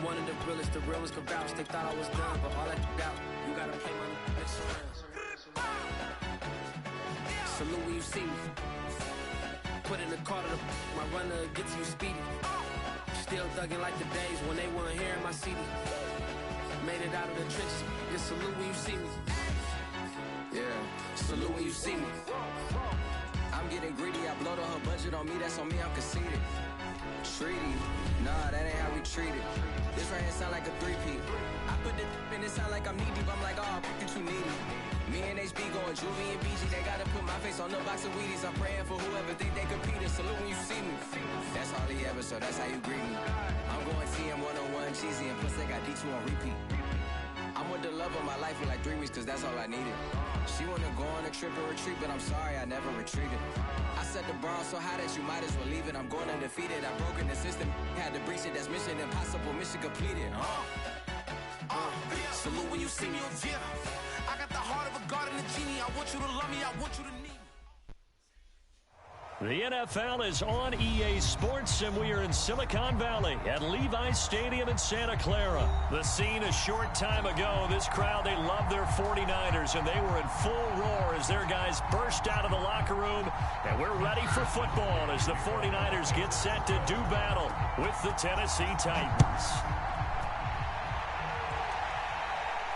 I'm one of the realest, the real ones can vouch. They thought I was done, but all I doubt, you gotta play my next round. Salute when you see me. Put in the car to my runner, get to you speedy. Still thugging like the days when they weren't here in my CD. Made it out of the trenches. Just salute when you see me. Yeah, salute when you see me. I'm getting greedy, I blow the whole budget on me, that's on me, I'm conceited. Treaty, nah, that ain't how we treat it. This right here sound like a three-peat. I put the in it sound like I'm knee deep, I'm like, oh, you too needy. Me and HB going Juvie and BG, they gotta put my face on the box of Wheaties. I'm praying for whoever think they competing. Salute when you see me. That's all he ever, so that's how you greet me. I'm going TM 101 cheesy, and plus they got D2 on repeat. I'm with the love of my life for like 3 weeks, cause that's all I needed. She wanna go on a trip and retreat, but I'm sorry, I never retreated. I set the bar so high that you might as well leave it. I'm going undefeated, I've broken the system. Had to breach it, that's mission impossible, mission completed. Salute when you see me. I got the heart of a god and a genie. I want you to love me, I want you to need me. The NFL is on EA Sports, and we are in Silicon Valley at Levi's Stadium in Santa Clara. The scene a short time ago, this crowd, they love their 49ers, and they were in full roar as their guys burst out of the locker room, and we're ready for football as the 49ers get set to do battle with the Tennessee Titans.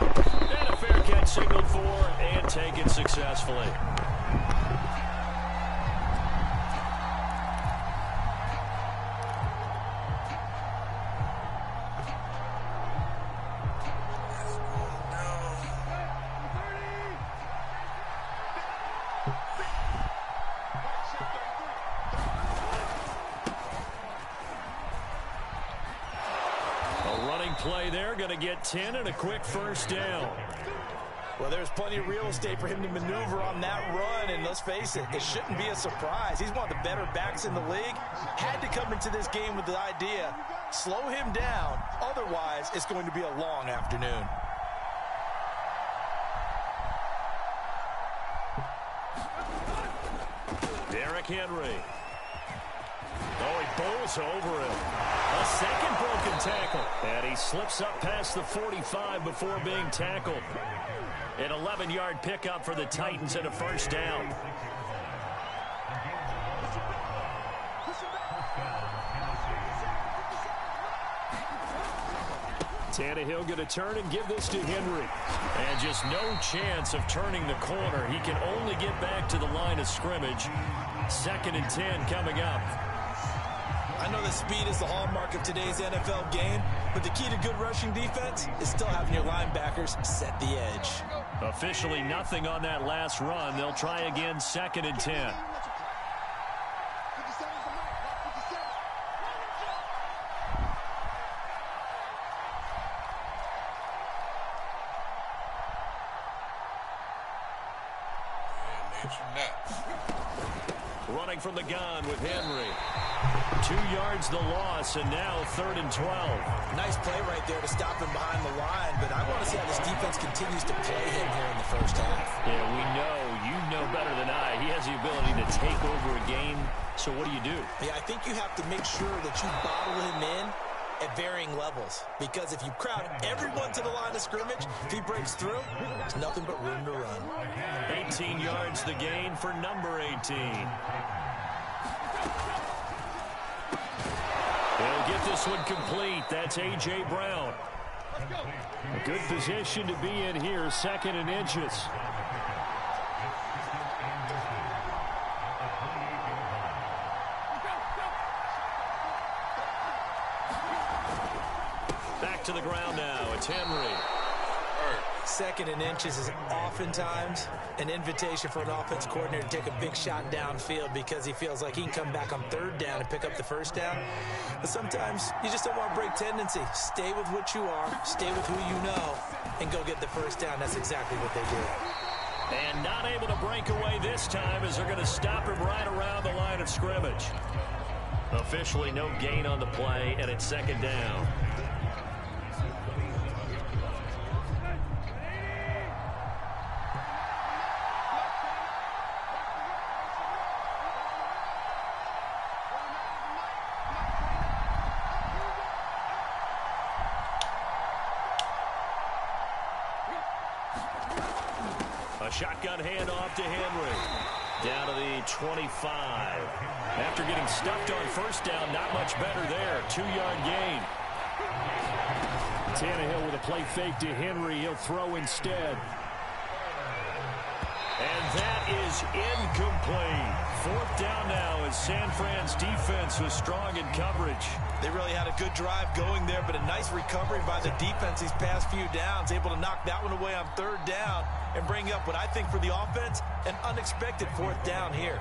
And a fair catch signaled for and taken successfully. Play there, going to get 10 and a quick first down. Well, there's plenty of real estate for him to maneuver on that run, and let's face it, it shouldn't be a surprise. He's one of the better backs in the league. Had to come into this game with the idea, slow him down, otherwise it's going to be a long afternoon. Derrick Henry. Oh, he bowls over him. A second broken tackle. And he slips up past the 45 before being tackled. An 11-yard pickup for the Titans and a first down. Tannehill going to turn and give this to Henry. And just no chance of turning the corner. He can only get back to the line of scrimmage. 2nd and 10 coming up. I know that speed is the hallmark of today's NFL game, but the key to good rushing defense is still having your linebackers set the edge. Officially nothing on that last run. They'll try again, 2nd and 10. Running from the gun with Henry. 2 yards the loss, and now 3rd and 12. Nice play right there to stop him behind the line, but I want to see how this defense continues to play him here in the first half. Yeah, we know. You know better than I. He has the ability to take over a game, so what do you do? Yeah, I think you have to make sure that you bottle him in at varying levels, because if you crowd everyone to the line of scrimmage, if he breaks through, there's nothing but room to run. 18 yards the gain for number 18. They'll get this one complete. That's A.J. Brown. A good position to be in here, 2nd and inches. Back to the ground now. It's Henry. 2nd and inches is oftentimes an invitation for an offense coordinator to take a big shot downfield because he feels like he can come back on 3rd down and pick up the first down. But sometimes you just don't want to break tendency. Stay with what you are, stay with who you know, and go get the first down. That's exactly what they did. And not able to break away this time as they're going to stop him right around the line of scrimmage. Officially no gain on the play, and it's 2nd down. A shotgun handoff to Henry. Down to the 25. After getting stuffed on first down, not much better there. 2-yard gain. Tannehill with a play fake to Henry. He'll throw instead. And that is incomplete. 4th down now as San Fran's defense was strong in coverage. They really had a good drive going there, but a nice recovery by the defense these past few downs, able to knock that one away on 3rd down and bring up what I think for the offense, an unexpected 4th down here.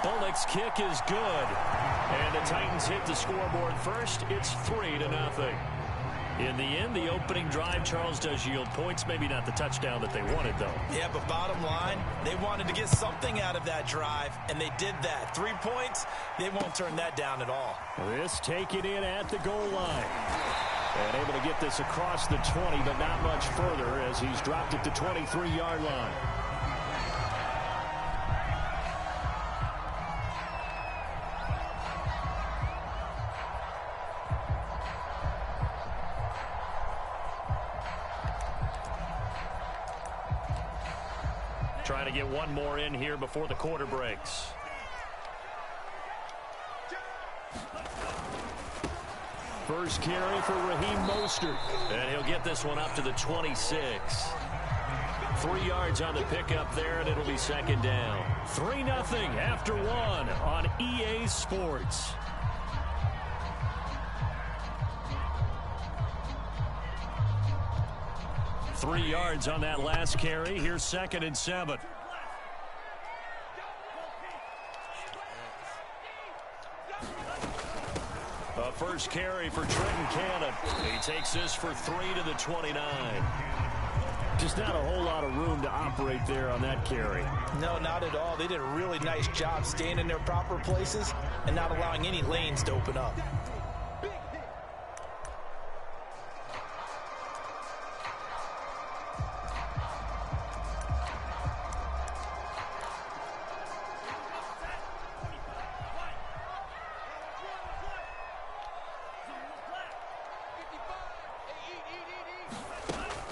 Bullock's kick is good. And the Titans hit the scoreboard first. It's 3-0. In the end, the opening drive, Charles, does yield points. Maybe not the touchdown that they wanted, though. Yeah, but bottom line, they wanted to get something out of that drive, and they did that. 3 points, they won't turn that down at all. This taken in at the goal line. And able to get this across the 20, but not much further as he's dropped it to 23-yard line. Trying to get one more in here before the quarter breaks. First carry for Raheem Mostert. And he'll get this one up to the 26. 3 yards on the pickup there, and it'll be 2nd down. 3-0 after 1 on EA Sports. Three yards on that last carry. Here's 2nd and 7. A first carry for Trenton Cannon. He takes this for 3 to the 29. Just not a whole lot of room to operate there on that carry. No, not at all. They did a really nice job staying in their proper places and not allowing any lanes to open up.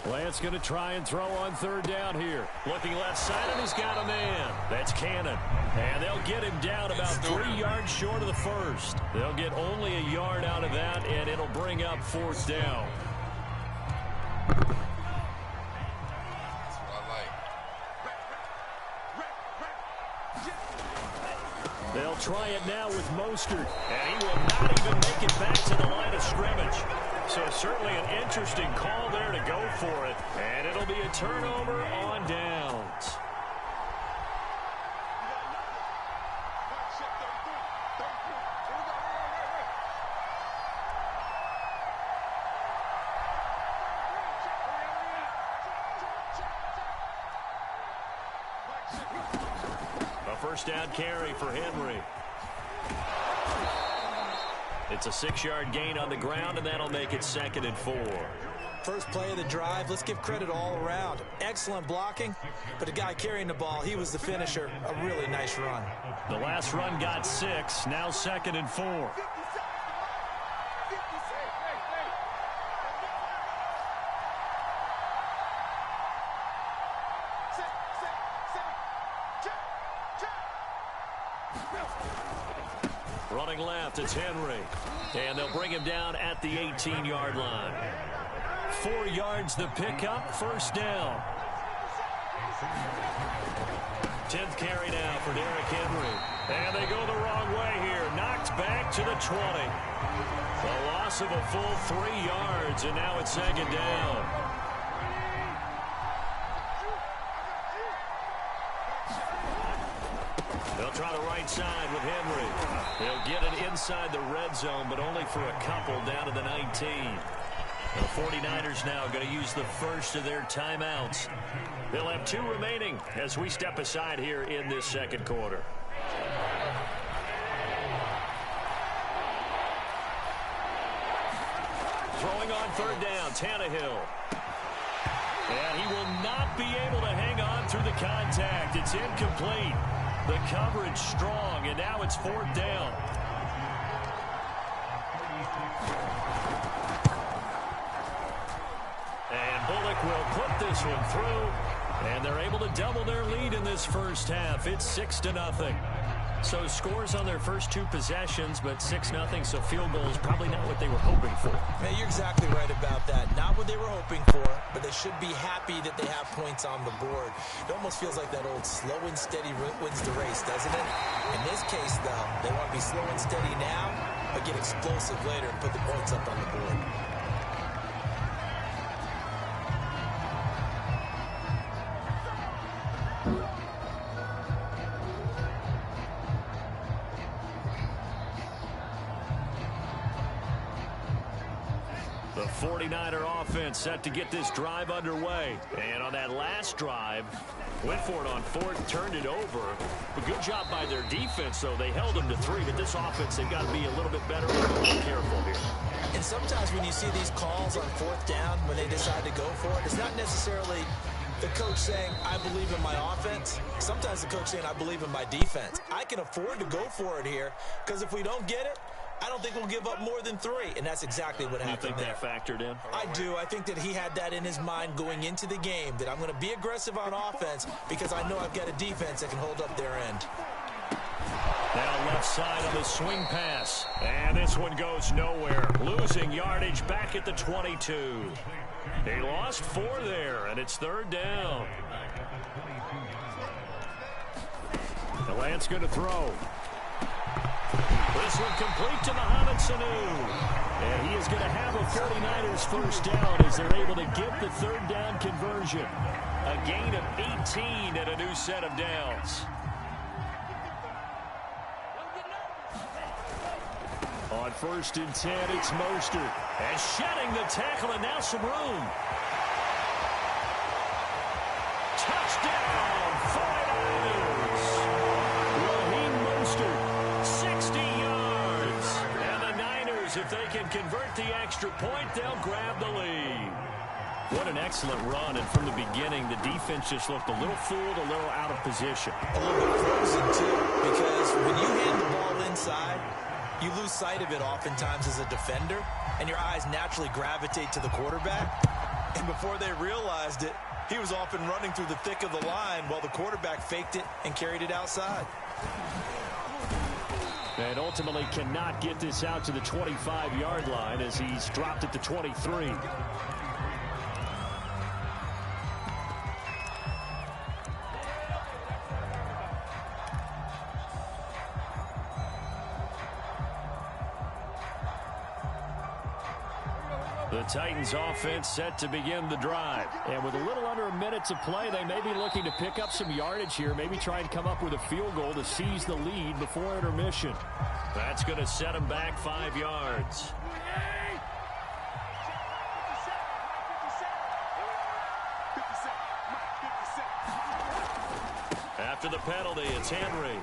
Lance going to try and throw on 3rd down here. Looking left side, and he's got a man. That's Cannon. And they'll get him down about 3 yards short of the first. They'll get only a yard out of that, and it'll bring up 4th down. They'll try it now with Mostert, and he will not even make it back to the line of scrimmage. So certainly an interesting call there to go for it, and it'll be a turnover on downs. A first down carry for Henry. It's a 6-yard gain on the ground, and that'll make it 2nd and 4. First play of the drive, let's give credit all around. Excellent blocking, but the guy carrying the ball, he was the finisher. A really nice run. The last run got 6, now 2nd and 4. Running left, it's Henry. And they'll bring him down at the 18-yard line. 4 yards the pickup, first down. 10th carry now for Derrick Henry. And they go the wrong way here. Knocked back to the 20. A loss of a full 3 yards, and now it's 2nd down. They'll try the right side with Henry. They'll get it inside the red zone, but only for a couple down to the 19. The 49ers now going to use the first of their timeouts. They'll have 2 remaining as we step aside here in this 2nd quarter. Throwing on 3rd down, Tannehill. And he will not be able to hang on through the contact. It's incomplete. The coverage strong, and now it's 4th down. And Bullock will put this one through. And they're able to double their lead in this first half. It's 6-0. So scores on their first two possessions, but 6-0, so field goal is probably not what they were hoping for. Man, you're exactly right about that. Not what they were hoping for, but they should be happy that they have points on the board. It almost feels like that old slow and steady wins the race, doesn't it? In this case, though, they want to be slow and steady now, but get explosive later and put the points up on the board. The 49er offense set to get this drive underway. And on that last drive, went for it on fourth, turned it over. But good job by their defense, though. They held them to 3, but this offense, they've got to be a little bit better, a little more careful here. And sometimes when you see these calls on fourth down, when they decide to go for it, it's not necessarily the coach saying, I believe in my offense. Sometimes the coach saying, I believe in my defense. I can afford to go for it here, because if we don't get it, I don't think we'll give up more than 3, and that's exactly what happened there. You think that factored in? I do. I think that he had that in his mind going into the game, that I'm going to be aggressive on offense because I know I've got a defense that can hold up their end. Now left side on the swing pass, and this one goes nowhere. Losing yardage back at the 22. They lost 4 there, and it's third down. The Lance going to throw. This one complete to Mohamed Sanu. And he is going to have a 49ers first down as they're able to get the third down conversion. A gain of 18 and a new set of downs. On 1st and 10, it's Mostert. And shedding the tackle, and now some room. Touchdown, 49ers. Raheem Mostert, 60 yards. And the Niners, if they can convert the extra point, they'll grab the lead. What an excellent run, and from the beginning, the defense just looked a little fooled, a little out of position. A little bit frozen, too, because when you hand the ball inside, you lose sight of it oftentimes as a defender, and your eyes naturally gravitate to the quarterback. And before they realized it, he was off and running through the thick of the line while the quarterback faked it and carried it outside. And ultimately cannot get this out to the 25-yard line as he's dropped at the 23. The Titans offense set to begin the drive. And with a little under a minute to play, they may be looking to pick up some yardage here, maybe try and come up with a field goal to seize the lead before intermission. That's going to set them back 5 yards. After the penalty, it's Henry.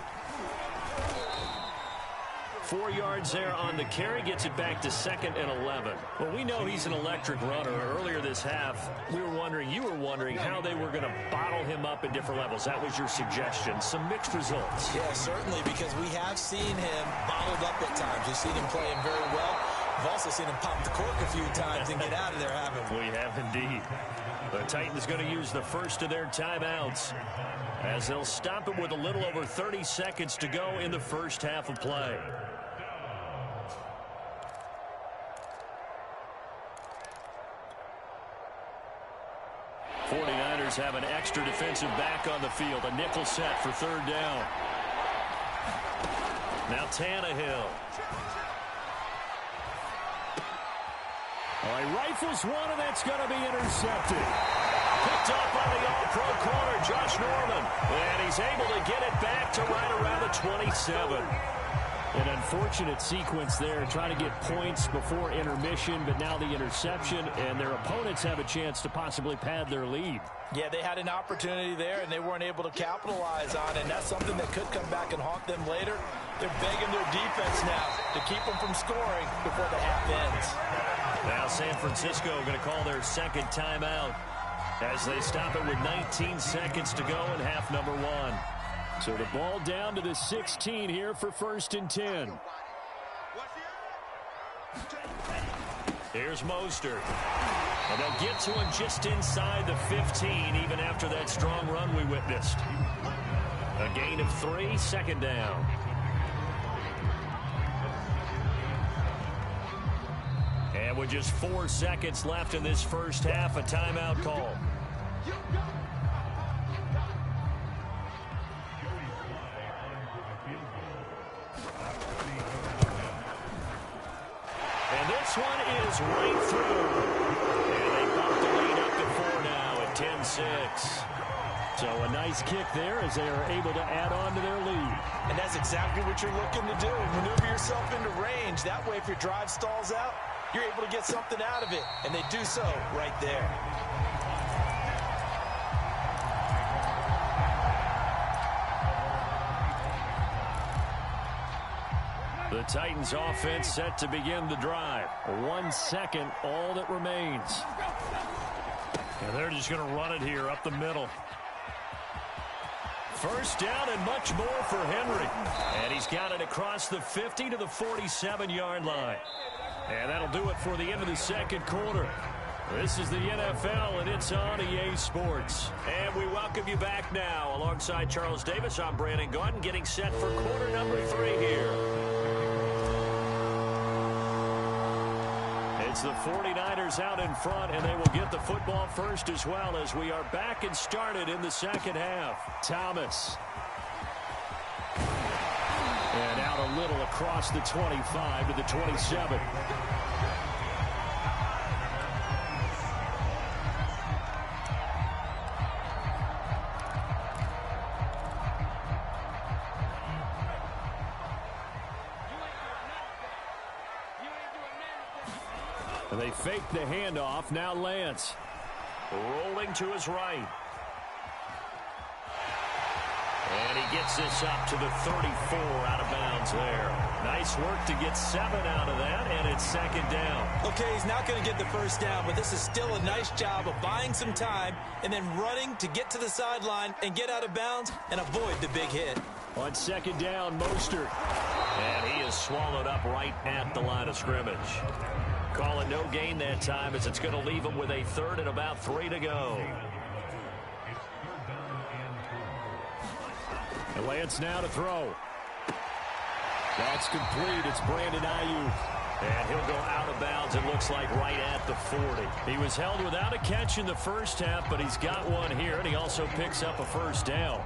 4 yards there on the carry, gets it back to 2nd and 11. Well, we know he's an electric runner. Earlier this half, you were wondering how they were going to bottle him up at different levels. That was your suggestion. Some mixed results. Yeah, certainly, because we have seen him bottled up at times. We've seen him playing very well. We've also seen him pop the cork a few times and get out of there, haven't we? We have indeed. The Titans going to use the first of their timeouts as they'll stop it with a little over 30 seconds to go in the first half of play. Have an extra defensive back on the field. A nickel set for third down. Now Tannehill. All right, rifles one, and that's going to be intercepted. Picked up by the all-pro corner, Josh Norman. And he's able to get it back to right around the 27. An unfortunate sequence there, trying to get points before intermission, but now the interception, and their opponents have a chance to possibly pad their lead. Yeah, they had an opportunity there, and they weren't able to capitalize on it, and that's something that could come back and haunt them later. They're begging their defense now to keep them from scoring before the half ends. Now San Francisco going to call their second timeout as they stop it with 19 seconds to go in half number 1. So the ball down to the 16 here for 1st and 10. Here's Mostert. And they'll get to him just inside the 15, even after that strong run we witnessed. A gain of 3, 2nd down. And with just 4 seconds left in this first half, a timeout call. And this one is right through. And they bump the lead up to 4 now at 10-6. So a nice kick there as they are able to add on to their lead. And that's exactly what you're looking to do. Maneuver yourself into range. That way, if your drive stalls out, you're able to get something out of it. And they do so right there. The Titans offense set to begin the drive. 1 second, all that remains. And they're just going to run it here up the middle. First down and much more for Henry. And he's got it across the 50 to the 47-yard line. And that'll do it for the end of the second quarter. This is the NFL, and it's on EA Sports. And we welcome you back now. Alongside Charles Davis, I'm Brandon Gaudin, getting set for quarter number 3 here. It's the 49ers out in front, and they will get the football first as well as we are back and started in the second half. Thomas. And out a little across the 25 to the 27. And they fake the handoff. Now Lance. Rolling to his right. And he gets this up to the 34 out of bounds there. Nice work to get 7 out of that, and it's 2nd down. Okay, he's not going to get the first down, but this is still a nice job of buying some time and then running to get to the sideline and get out of bounds and avoid the big hit. On 2nd down, Mostert. And he is swallowed up right at the line of scrimmage. Call it no gain that time as it's going to leave him with a 3rd and about 3 to go. And Lance now to throw. That's complete. It's Brandon Ayuk. And he'll go out of bounds, it looks like, right at the 40. He was held without a catch in the first half, but he's got one here, and he also picks up a first down.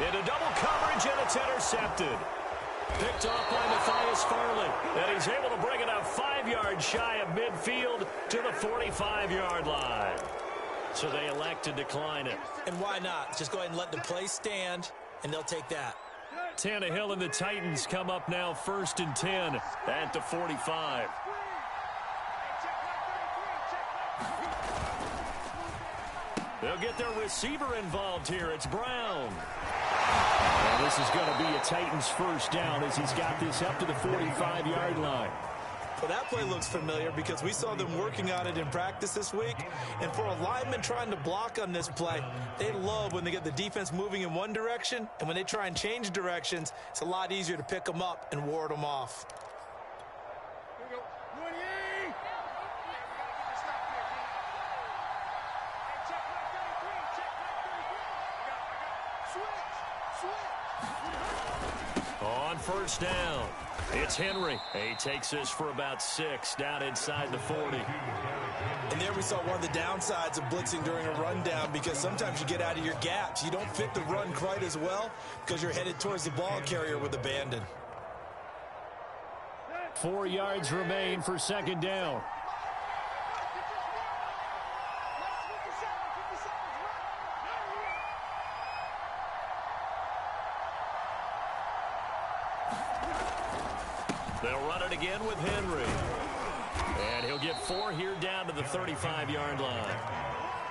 Into double coverage, and it's intercepted. Picked off by Matthias Farley. And he's able to bring it up 5 yards shy of midfield to the 45-yard line. So they elect to decline it. And why not? Just go ahead and let the play stand, and they'll take that. Tannehill and the Titans come up now 1st and 10 at the 45. They'll get their receiver involved here. It's Brown. And this is going to be a Titans first down as he's got this up to the 45-yard line. Well, that play looks familiar because we saw them working on it in practice this week. And for a lineman trying to block on this play, they love when they get the defense moving in one direction. And when they try and change directions, it's a lot easier to pick them up and ward them off. On first down, it's Henry. He takes this for about 6 down inside the 40. And there we saw one of the downsides of blitzing during a rundown because sometimes you get out of your gaps. You don't fit the run quite as well because you're headed towards the ball carrier with abandon. 4 yards remain for 2nd down. They'll run it again with Henry. And he'll get 4 here down to the 35-yard line.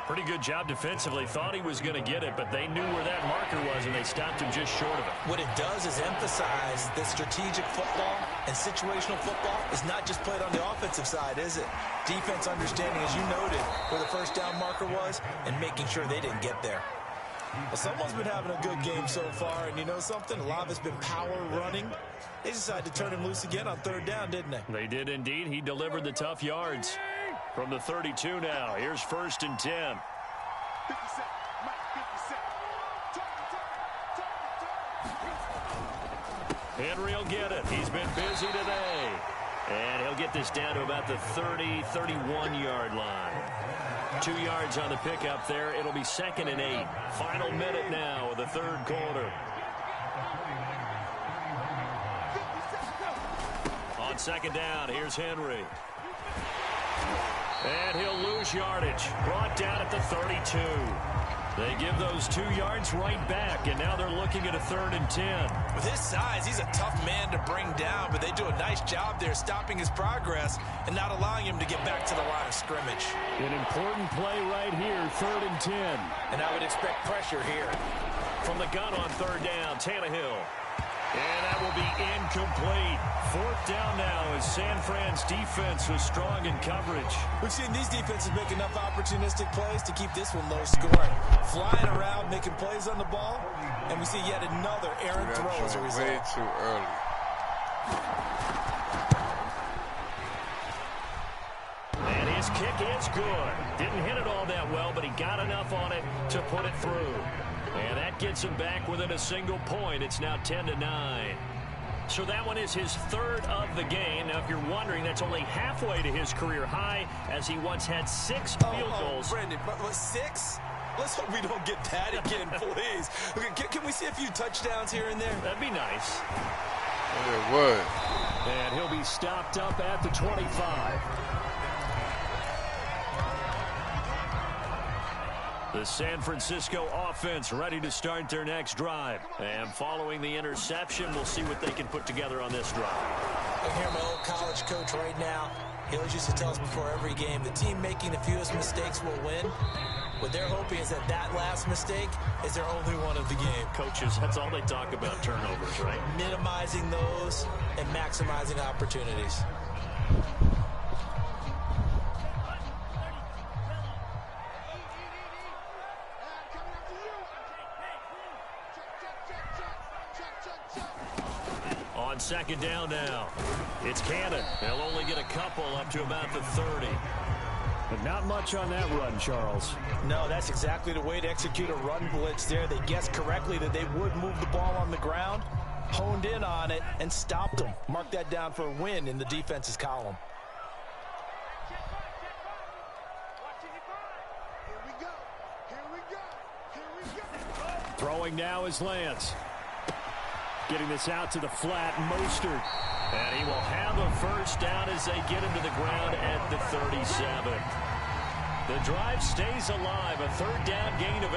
Pretty good job defensively. Thought he was going to get it, but they knew where that marker was, and they stopped him just short of it. What it does is emphasize that strategic football and situational football is not just played on the offensive side, is it? Defense understanding, as you noted, where the first down marker was and making sure they didn't get there. Well, someone's been having a good game so far, and you know something? A lot of it's been power running. They decided to turn him loose again on third down, didn't they? They did indeed. He delivered the tough yards. From the 32 now, here's 1st and 10. Henry will get it. He's been busy today. And he'll get this down to about the 30, 31-yard line. 2 yards on the pickup there. It'll be 2nd and 8. Final minute now of the third quarter. On 2nd down, here's Henry. And he'll lose yardage. Brought down at the 32. They give those 2 yards right back, and now they're looking at a 3rd and 10. With his size, he's a tough man to bring down, but they do a nice job there stopping his progress and not allowing him to get back to the line of scrimmage. An important play right here, 3rd and 10. And I would expect pressure here. From the gun on 3rd down, Tannehill. And that will be incomplete. 4th down now as San Fran's defense was strong in coverage. We've seen these defenses make enough opportunistic plays to keep this one low scoring. Flying around, making plays on the ball, and we see yet another errant throw as a result. Way too early. And his kick is good. Didn't hit it all that well, but he got enough on it to put it through. And that gets him back within a single point. It's now 10-9. So that one is his 3rd of the game. Now, if you're wondering, that's only halfway to his career high, as he once had 6 field goals. Brendan, what, 6? Let's hope we don't get that again, please. Okay, can we see a few touchdowns here and there? That'd be nice. It would. And he'll be stopped up at the 25. The San Francisco offense ready to start their next drive. And following the interception, we'll see what they can put together on this drive. I hear my old college coach right now. He always used to tell us before every game, the team making the fewest mistakes will win. What they're hoping is that last mistake is their only one of the game. Coaches, that's all they talk about, turnovers, right? Minimizing those and maximizing opportunities. On 2nd down now, it's Cannon. They'll only get a couple up to about the 30. But not much on that run, Charles. No, that's exactly the way to execute a run blitz there. They guessed correctly that they would move the ball on the ground, honed in on it, and stopped them. Mark that down for a win in the defense's column. Throwing now is Lance. Getting this out to the flat, Mostert. And he will have a first down as they get him to the ground at the 37. The drive stays alive, a 3rd down gain of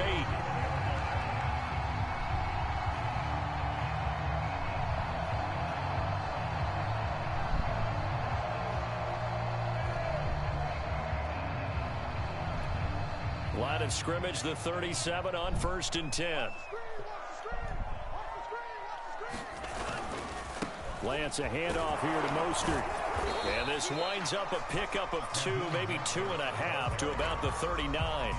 8. Line of scrimmage, the 37 on 1st and 10. Lance, a handoff here to Mostert. And this winds up a pickup of 2, maybe 2.5 to about the 39.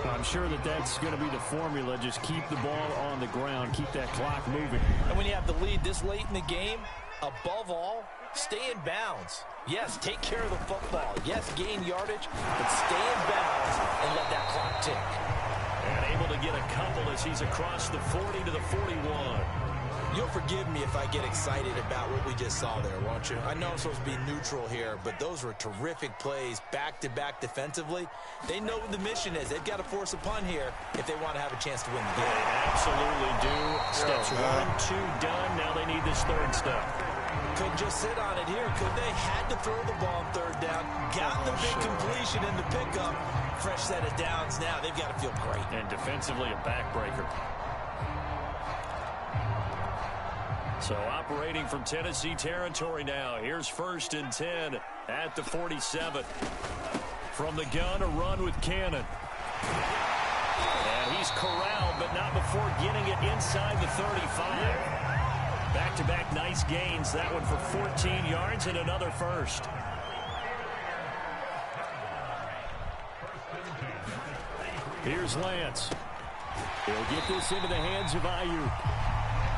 I'm sure that's going to be the formula. Just keep the ball on the ground. Keep that clock moving. And when you have the lead this late in the game, above all, stay in bounds. Yes, take care of the football. Yes, gain yardage, but stay in bounds and let that clock tick. And able to get a couple as he's across the 40 to the 41. You'll forgive me if I get excited about what we just saw there, won't you? I know I'm supposed to be neutral here, but those were terrific plays back-to-back defensively. They know what the mission is. They've got to force a punt here if they want to have a chance to win the game. They absolutely do. Steps 1, 2 done. Now they need this 3rd step. Couldn't just sit on it here, could they? Had to throw the ball on 3rd down. Got the big completion in the pickup. Fresh set of downs now. They've got to feel great. And defensively, a backbreaker. So operating from Tennessee territory now. Here's 1st and 10 at the 47. From the gun, a run with Cannon. And he's corralled, but not before getting it inside the 35. Back-to-back nice gains. That one for 14 yards and another first. Here's Lance. He'll get this into the hands of Ayuk.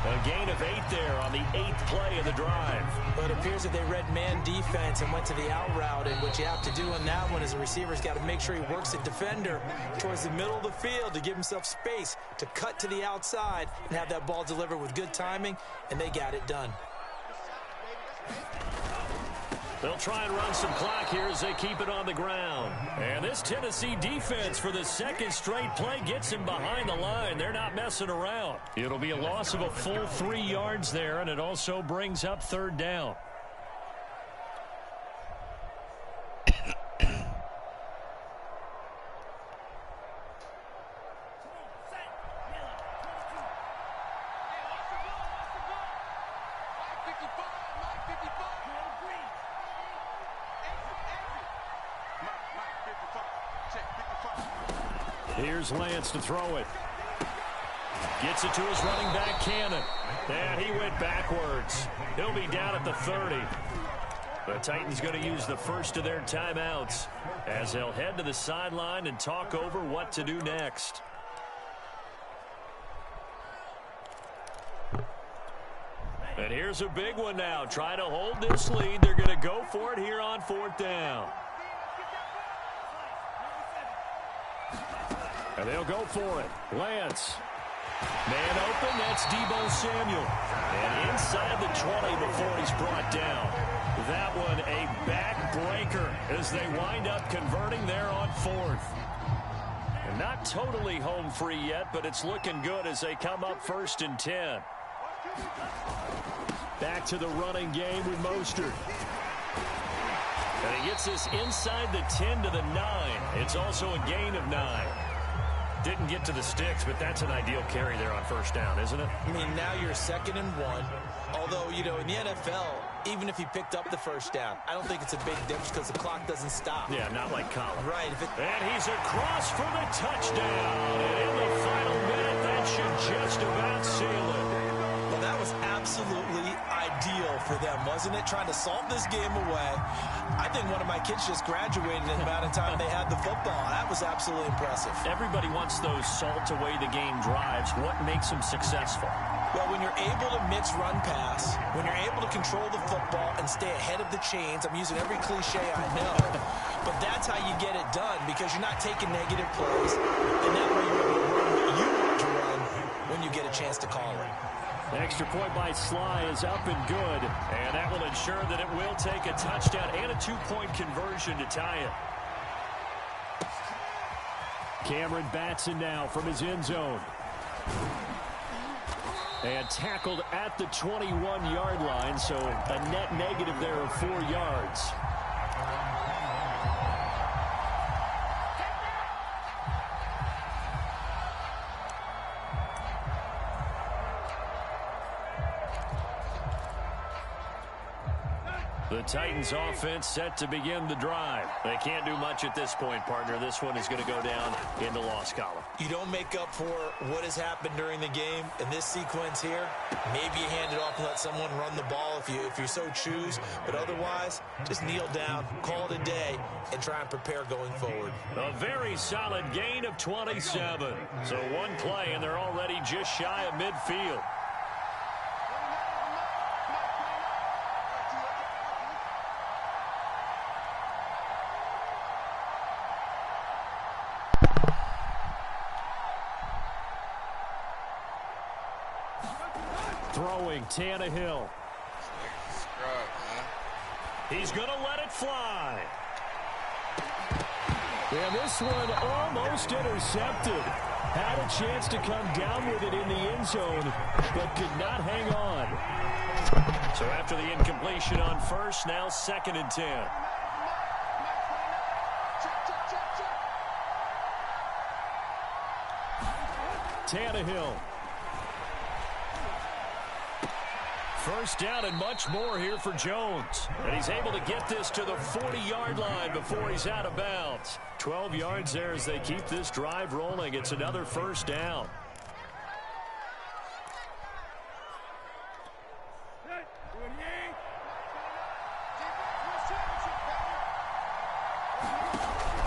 A gain of 8 there on the 8th play of the drive. But it appears that they read man defense and went to the out route. And what you have to do on that one is the receiver's got to make sure he works the defender towards the middle of the field to give himself space to cut to the outside and have that ball delivered with good timing, and they got it done. They'll try and run some clock here as they keep it on the ground. And this Tennessee defense for the second straight play gets him behind the line. They're not messing around. It'll be a loss of a full 3 yards there, and it also brings up 3rd down. Here's Lance to throw it. Gets it to his running back, Cannon. And he went backwards. He'll be down at the 30. The Titans going to use the first of their timeouts as they'll head to the sideline and talk over what to do next. And here's a big one now. Try to hold this lead. They're going to go for it here on 4th down. And they'll go for it. Lance. Man open, that's Deebo Samuel. And inside the 20 before he's brought down. That one a backbreaker as they wind up converting there on 4th. And not totally home free yet, but it's looking good as they come up 1st and 10. Back to the running game with Mostert. And he gets this inside the 10 to the 9. It's also a gain of 9. Didn't get to the sticks, but that's an ideal carry there on 1st down, isn't it? I mean, now you're 2nd and 1. Although, you know, in the NFL, even if he picked up the 1st down, I don't think it's a big difference because the clock doesn't stop. Yeah, not like college. Right. And he's across for the touchdown. And in the final minute, that should just about seal it. Well, that was absolutely ideal for them, wasn't it? Trying to salt this game away. I think one of my kids just graduated in the amount of time they had the football. That was absolutely impressive. Everybody wants those salt away the game drives. What makes them successful? Well, when you're able to mix run pass, when you're able to control the football and stay ahead of the chains, I'm using every cliche I know, but that's how you get it done because you're not taking negative plays, and that way you're able to run what you want to run when you get a chance to call it. The extra point by Sly is up and good, and that will ensure that it will take a touchdown and a 2-point conversion to tie it. Cameron Batson now from his end zone. And tackled at the 21-yard line, so a net negative there of 4 yards. The Titans offense set to begin the drive. They can't do much at this point, partner. This one is going to go down in the loss column. You don't make up for what has happened during the game in this sequence here. Maybe you hand it off and let someone run the ball if you so choose. But otherwise, just kneel down, call it a day, and try and prepare going forward. A very solid gain of 27. So one play, and they're already just shy of midfield. Throwing Tannehill. He's going to let it fly. And this one almost intercepted. Had a chance to come down with it in the end zone, but could not hang on. So after the incompletion on first, now 2nd and 10. Tannehill. First down and much more here for Jones. And he's able to get this to the 40-yard line before he's out of bounds. 12 yards there as they keep this drive rolling. It's another first down.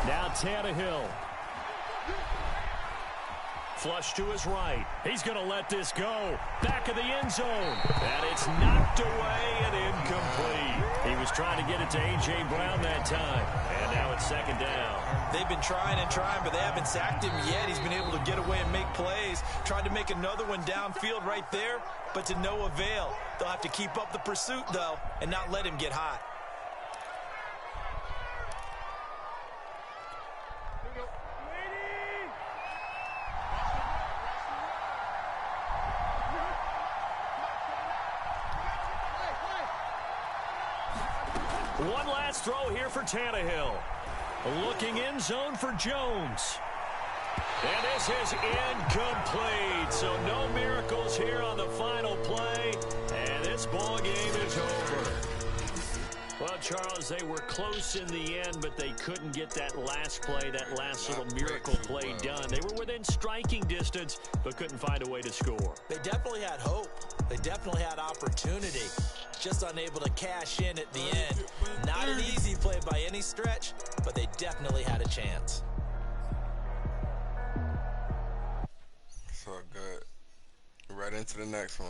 Now Tannehill. Flush to his right. He's going to let this go. Back of the end zone. And it's knocked away and incomplete. He was trying to get it to A.J. Brown that time. And now it's second down. They've been trying and trying, but they haven't sacked him yet. He's been able to get away and make plays. Tried to make another one downfield right there, but to no avail. They'll have to keep up the pursuit, though, and not let him get hot. One last throw here for Tannehill. Looking end zone for Jones. And this is incomplete. So no miracles here on the final play. And this ball game is over. Well, Charles, they were close in the end, but they couldn't get that last play, that last little miracle play done. They were within striking distance, but couldn't find a way to score. They definitely had hope. They definitely had opportunity. Just unable to cash in at the end. Not an easy play by any stretch, but they definitely had a chance. So good. Right into the next one.